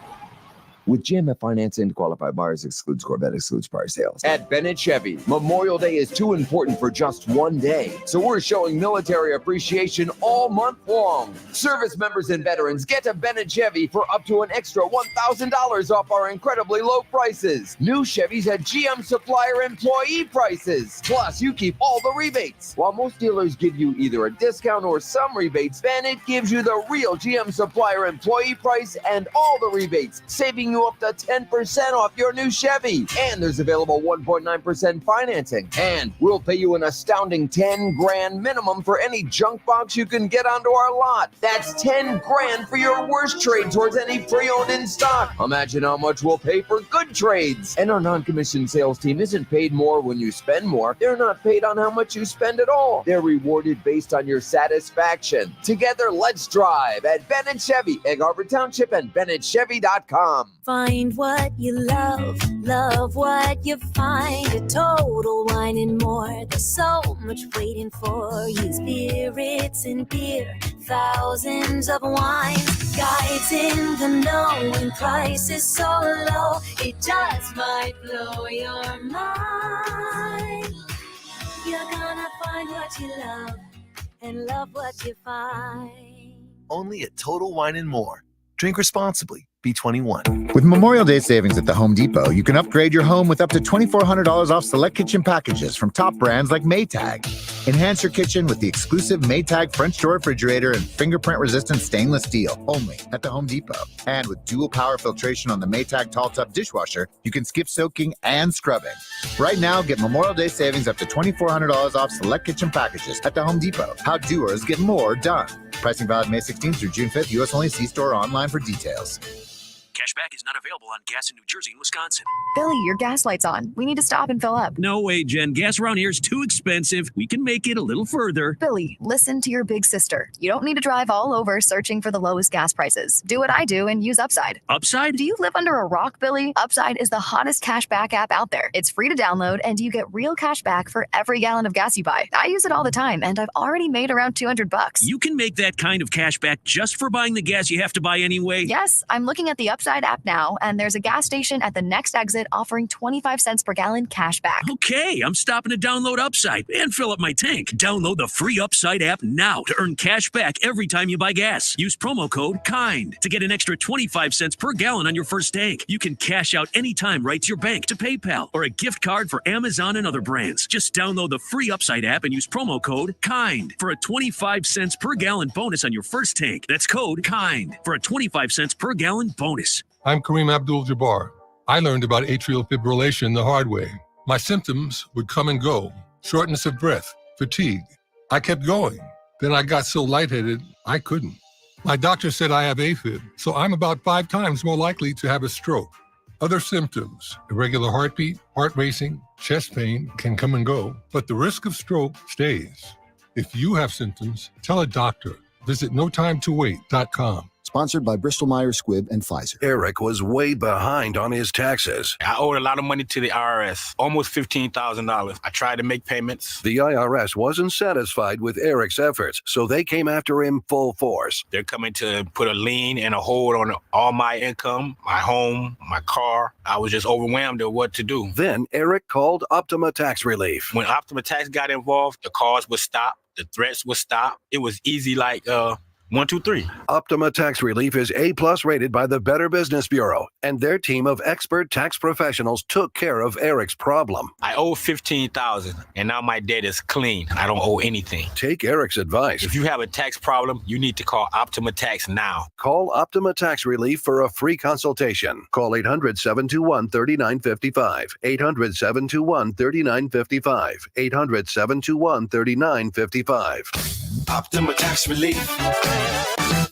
With GMF Finance and qualified buyers excludes Corvette, excludes prior sales. At Bennett Chevy, Memorial Day is too important for just one day. So we're showing military appreciation all month long. Service members and veterans get a Bennett Chevy for up to an extra $1,000 off our incredibly low prices. New Chevys at GM supplier employee prices. Plus, you keep all the rebates. While most dealers give you either a discount or some rebates, Bennett gives you the real GM supplier employee price and all the rebates, saving you up to 10% off your new Chevy. And there's available 1.9% financing. And we'll pay you an astounding $10,000 minimum for any junk box you can get onto our lot. That's $10,000 for your worst trade towards any pre-owned in stock. Imagine how much we'll pay for good trades. And our non-commissioned sales team isn't paid more when you spend more. They're not paid on how much you spend at all. They're rewarded based on your satisfaction. Together, let's drive at Bennett Chevy, Egg Harbor Township, and BennettChevy.com. Find what you love, love what you find. A Total Wine and More. There's so much waiting for you. Spirits and beer, thousands of wines. Guides in the know and prices so low, it just might blow your mind. You're gonna find what you love and love what you find. Only at Total Wine and More. Drink responsibly. Be 21. With Memorial Day savings at the Home Depot, you can upgrade your home with up to $2,400 off select kitchen packages from top brands like Maytag. Enhance your kitchen with the exclusive Maytag French door refrigerator and fingerprint-resistant stainless steel, only at the Home Depot. And with dual power filtration on the Maytag Tall Tub dishwasher, you can skip soaking and scrubbing. Right now, get Memorial Day savings up to $2,400 off select kitchen packages at the Home Depot. How doers get more done. Pricing valid May 16th through June 5th. U.S. only. See store or online for details. Cashback is not available on gas in New Jersey and Wisconsin. Billy, your gas light's on. We need to stop and fill up. No way, Jen. Gas around here is too expensive. We can make it a little further. Billy, listen to your big sister. You don't need to drive all over searching for the lowest gas prices. Do what I do and use Upside. Upside? Do you live under a rock, Billy? Upside is the hottest cashback app out there. It's free to download, and you get real cash back for every gallon of gas you buy. I use it all the time, and I've already made around $200. You can make that kind of cash back just for buying the gas you have to buy anyway? Yes, I'm looking at the Upside Upside app now, and there's a gas station at the next exit offering 25 cents per gallon cash back. Okay, I'm stopping to download Upside and fill up my tank. Download the free Upside app now to earn cash back every time you buy gas. Use promo code KIND to get an extra 25 cents per gallon on your first tank. You can cash out anytime right to your bank, to PayPal, or a gift card for Amazon and other brands. Just download the free Upside app and use promo code KIND for a 25 cents per gallon bonus on your first tank. That's code KIND for a 25 cents per gallon bonus. I'm Kareem Abdul-Jabbar. I learned about atrial fibrillation the hard way. My symptoms would come and go. Shortness of breath, fatigue. I kept going. Then I got so lightheaded, I couldn't. My doctor said I have AFib, so I'm about 5 times more likely to have a stroke. Other symptoms, irregular heartbeat, heart racing, chest pain can come and go, but the risk of stroke stays. If you have symptoms, tell a doctor. Visit notimetowait.com. Sponsored by Bristol-Myers Squibb and Pfizer. Eric was way behind on his taxes. I owed a lot of money to the IRS, almost $15,000. I tried to make payments. The IRS wasn't satisfied with Eric's efforts, so they came after him full force. They're coming to put a lien and a hold on all my income, my home, my car. I was just overwhelmed at what to do. Then Eric called Optima Tax Relief. When Optima Tax got involved, the calls would stop, the threats would stop. It was easy like 1, 2, 3. Optima Tax Relief is A+ rated by the Better Business Bureau, and their team of expert tax professionals took care of Eric's problem. I owe $15,000, and now my debt is clean. I don't owe anything. Take Eric's advice. If you have a tax problem, you need to call Optima Tax now. Call Optima Tax Relief for a free consultation. Call 800-721-3955. 800-721-3955. 800-721-3955. Optima Tax Relief.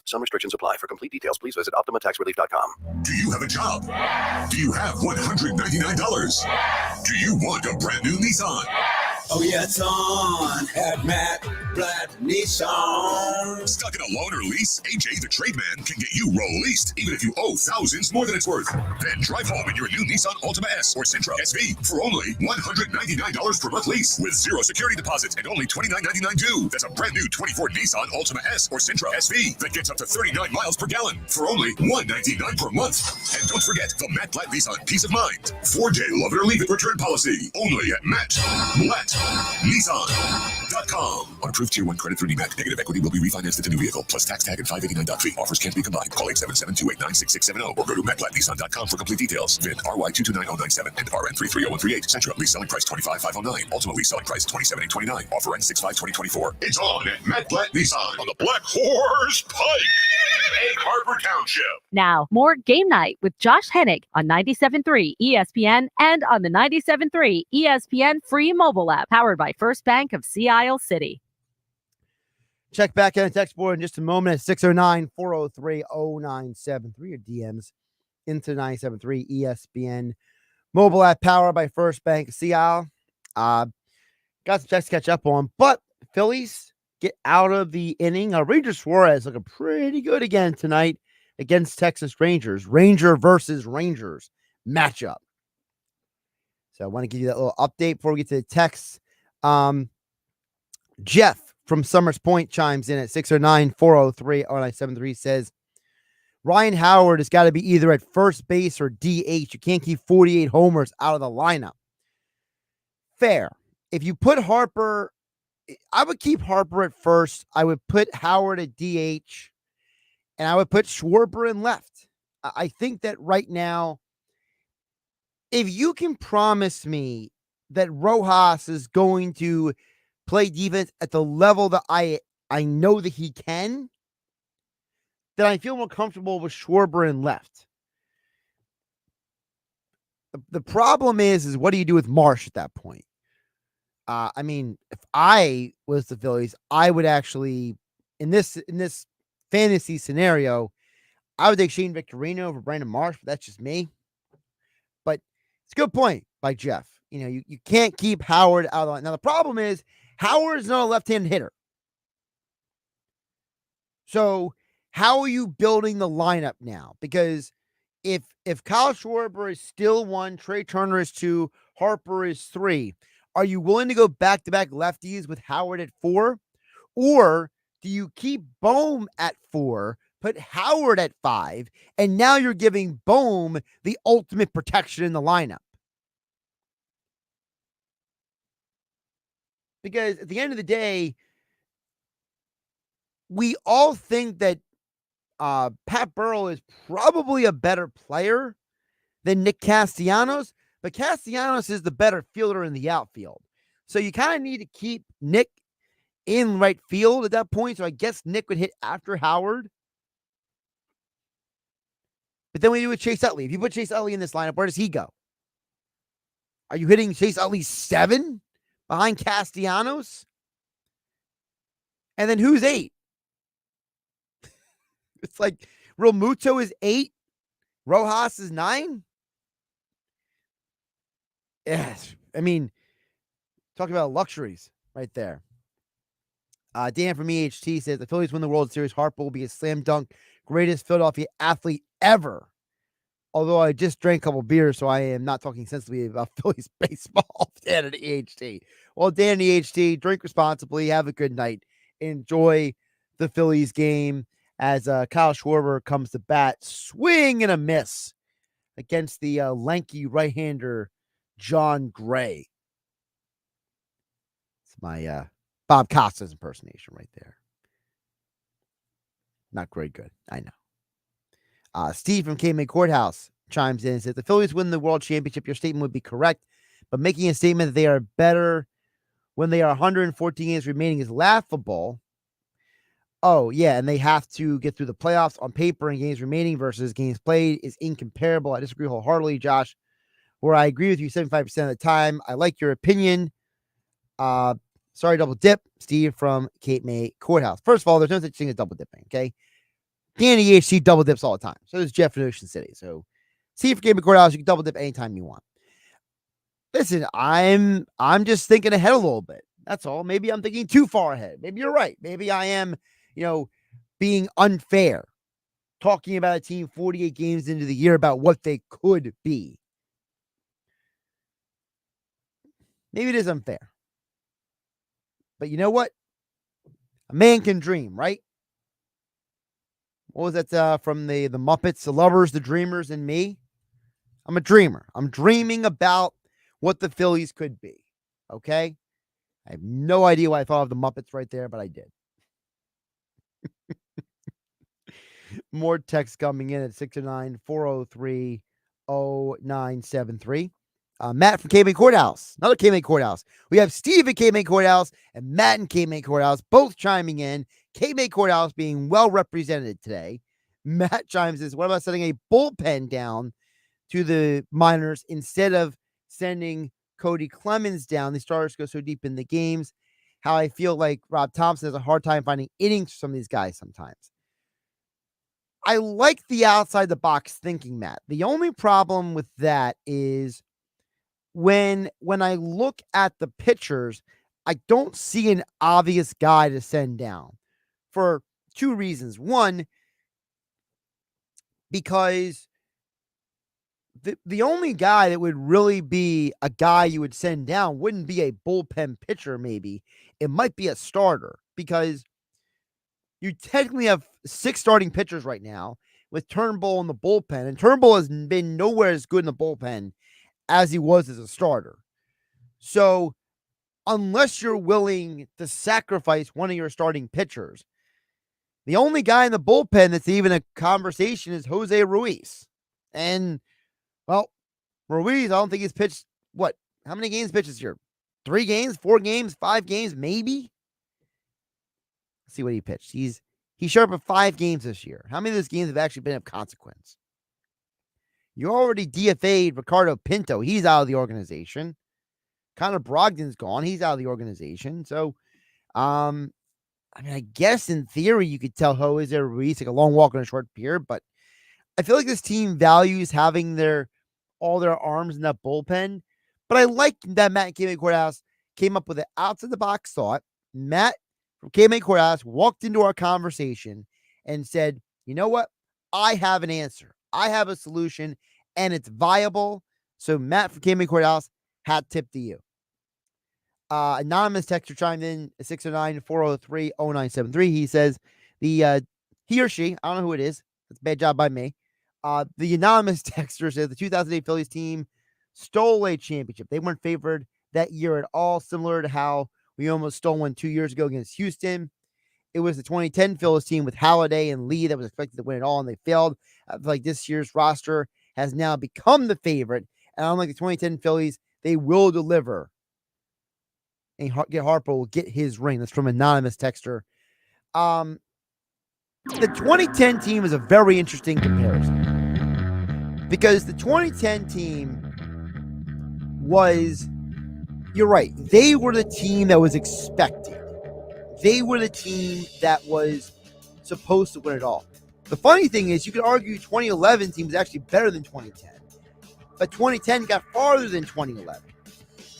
Some restrictions apply. For complete details, please visit OptimaTaxRelief.com. Do you have a job? Do you have $199? Do you want a brand new Nissan? Oh yeah, it's on at Matt Blatt Nissan. Stuck in a loan or lease? AJ the Trademan can get you released, even if you owe thousands more than it's worth. Then drive home in your new Nissan Altima S or Sentra SV for only $199 per month lease with zero security deposit and only $29.99 due. That's a brand new 24 Nissan Altima S or Sentra SV that gets up to 39 miles per gallon for only $199 per month. And don't forget the Matt Blatt Nissan Peace of Mind 4-day love it or leave it return policy only at Matt Blatt Nissan.com. On approved Tier 1 credit through DMAC. Negative equity will be refinanced into new vehicle plus tax tag and $589 fee. Offers can't be combined. Call 877-289-6670 or go to MattBlattNissan.com for complete details. VIN RY229097 and RN330138. Sentra. Lease selling price $25,509. Ultimately selling price $27,829. Offer ends 6/5/2024. It's on at Matt Blatt Nissan on the Black Horse Pike, Egg Harbor Township. Now, more Game Night with Josh Hennig on 97.3 ESPN and on the 97.3 ESPN free mobile app, powered by First Bank of Sea Isle City. Check back in the text board in just a moment at 609-403-0973. Your DMs into 97.3 ESPN mobile app, powered by First Bank of Sea Isle. Got some text to catch up on, but Phillies get out of the inning. Ranger Suarez looking pretty good again tonight against Texas Rangers. Ranger versus Rangers matchup. So I want to give you that little update before we get to the text. Jeff from Summers Point chimes in at 609-403-0973, says Ryan Howard has got to be either at first base or DH. You can't keep 48 homers out of the lineup. Fair. If you put Harper, I would keep Harper at first. I would put Howard at DH, and I would put Schwarber in left. I think that right now, if you can promise me that Rojas is going to play defense at the level that I know that he can, then I feel more comfortable with Schwarber in left. The problem is what do you do with Marsh at that point? I mean, if I was the Phillies, I would actually, in this fantasy scenario, I would take Shane Victorino over Brandon Marsh, but that's just me. But it's a good point by Jeff. You know, you can't keep Howard out of the line. Now, the problem is Howard is not a left-handed hitter. So how are you building the lineup now? Because if Kyle Schwarber is still 1, Trey Turner is 2, Harper is 3, are you willing to go back-to-back lefties with Howard at 4? Or do you keep Bohm at 4, put Howard at 5, and now you're giving Bohm the ultimate protection in the lineup. Because at the end of the day, we all think that Pat Burrell is probably a better player than Nick Castellanos, but Castellanos is the better fielder in the outfield. So you kind of need to keep Nick in right field at that point. So I guess Nick would hit after Howard. But then we do with Chase Utley. If you put Chase Utley in this lineup, where does he go? Are you hitting Chase Utley 7 behind Castellanos? And then who's 8? It's like Real Muto is 8. Rojas is 9. Yes. I mean, talking about luxuries right there. Dan from EHT says the Phillies win the World Series. Harper will be a slam dunk greatest Philadelphia athlete ever. Although I just drank a couple beers, so I am not talking sensibly about Phillies baseball. Dan at EHT. Well, Dan at EHT, drink responsibly. Have a good night. Enjoy the Phillies game as Kyle Schwarber comes to bat. Swing and a miss against the lanky right-hander John Gray. It's my Bob Costas impersonation right there. Not very good, I know. Steve from K-May Courthouse chimes in and says, the Phillies win the World Championship. Your statement would be correct, but making a statement that they are better when they are 114 games remaining is laughable. Oh, yeah, and they have to get through the playoffs on paper and games remaining versus games played is incomparable. I disagree wholeheartedly, Josh, where I agree with you 75% of the time. I like your opinion. Sorry, double dip. Steve from Cape May Courthouse. First of all, there's no such thing as double dipping, okay? Danny EHC double dips all the time. So does Jeff in Ocean City. So Steve from Cape May Courthouse, you can double dip anytime you want. Listen, I'm just thinking ahead a little bit. That's all. Maybe I'm thinking too far ahead. Maybe you're right. Maybe I am, being unfair, talking about a team 48 games into the year about what they could be. Maybe it is unfair. But you know what? A man can dream, right? What was that from the Muppets, the Lovers, the Dreamers, and Me? I'm a dreamer. I'm dreaming about what the Phillies could be. Okay? I have no idea why I thought of the Muppets right there, but I did. More text coming in at 609-403-0973. Matt from K-May Courthouse. Another K-May Courthouse. We have Steve at K-May Courthouse and Matt in K-May Courthouse, both chiming in. K-May Courthouse being well represented today. Matt chimes in, what about sending a bullpen down to the minors instead of sending Cody Clemens down? The starters go so deep in the games. How I feel like Rob Thompson has a hard time finding innings for some of these guys sometimes. I like the outside the box thinking, Matt. The only problem with that is when I look at the pitchers, I don't see an obvious guy to send down for two reasons. One, because the only guy that would really be a guy you would send down wouldn't be a bullpen pitcher, maybe. It might be a starter, because you technically have 6 starting pitchers right now with Turnbull in the bullpen, and Turnbull has been nowhere as good in the bullpen as he was as a starter. So unless you're willing to sacrifice one of your starting pitchers, the only guy in the bullpen that's even a conversation is Jose Ruiz. And, well, Ruiz, I don't think he's pitched, how many games pitches here? 3 games, 4 games, 5 games, maybe? Let's see what he pitched. He showed up at 5 games this year. How many of those games have actually been of consequence? You already DFA'd Ricardo Pinto. He's out of the organization. Connor Brogdon's gone. He's out of the organization. So, I guess in theory you could tell Jose Ruiz like a long walk on a short beer, but I feel like this team values having all their arms in that bullpen. But I like that Matt K-May Courthouse came up with an outside the box thought. Matt from K-May Courthouse walked into our conversation and said, you know what? I have an answer. I have a solution, and it's viable. So Matt from K-May Courthouse, hat tip to you. Anonymous texter chimed in 609-403-0973. He says the he or she, I don't know who it is. That's a bad job by me. The anonymous texter says the 2008 Phillies team stole a championship. They weren't favored that year at all, similar to how we almost stole one 2 years ago against Houston. It was the 2010 Phillies team with Halladay and Lee that was expected to win it all, and they failed. I feel like this year's roster has now become the favorite, and unlike the 2010 Phillies, they will deliver. And Harper will get his ring. That's from anonymous texter. The 2010 team is a very interesting comparison because the 2010 team was, you're right, they were the team that was expected. They were the team that was supposed to win it all. The funny thing is, you could argue 2011 team was actually better than 2010, but 2010 got farther than 2011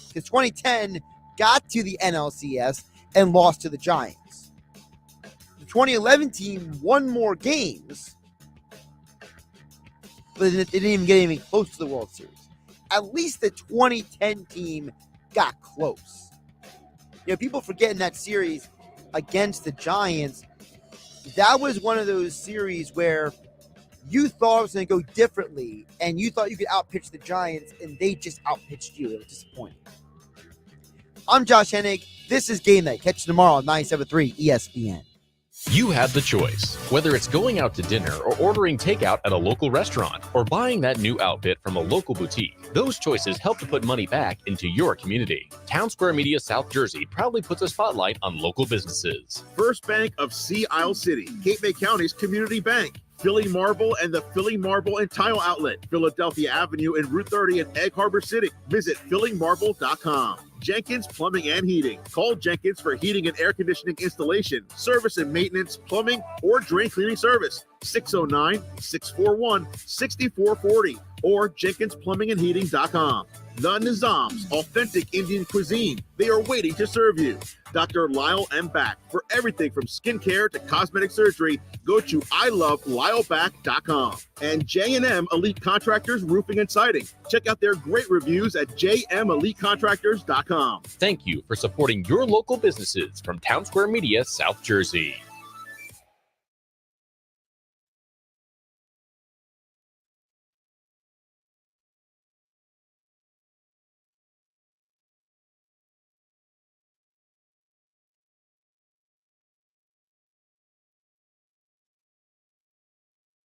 because 2010 got to the NLCS and lost to the Giants. The 2011 team won more games, but it didn't even get anything close to the World Series. At least the 2010 team got close. You know, people forget in that series against the Giants, that was one of those series where you thought it was going to go differently, and you thought you could outpitch the Giants, and they just outpitched you. It was disappointing. I'm Josh Hennig. This is Game Night. Catch you tomorrow on 97.3 ESPN. You have the choice. Whether it's going out to dinner or ordering takeout at a local restaurant or buying that new outfit from a local boutique, those choices help to put money back into your community. Town Square Media South Jersey proudly puts a spotlight on local businesses. First Bank of Sea Isle City, Cape May County's community bank. Philly Marble and the Philly Marble and Tile Outlet, Philadelphia Avenue and Route 30 in Egg Harbor City. Visit phillymarble.com. Jenkins Plumbing and Heating. Call Jenkins for heating and air conditioning installation, service and maintenance, plumbing, or drain cleaning service. 609-641-6440 or JenkinsPlumbingandHeating.com. The Nizam's authentic Indian cuisine. They are waiting to serve you. Dr. Lyle M. Back. For everything from skincare to cosmetic surgery, go to ILoveLyleBack.com. And J&M Elite Contractors Roofing and Siding. Check out their great reviews at jmelitecontractors.com. Thank you for supporting your local businesses from Town Square Media South Jersey.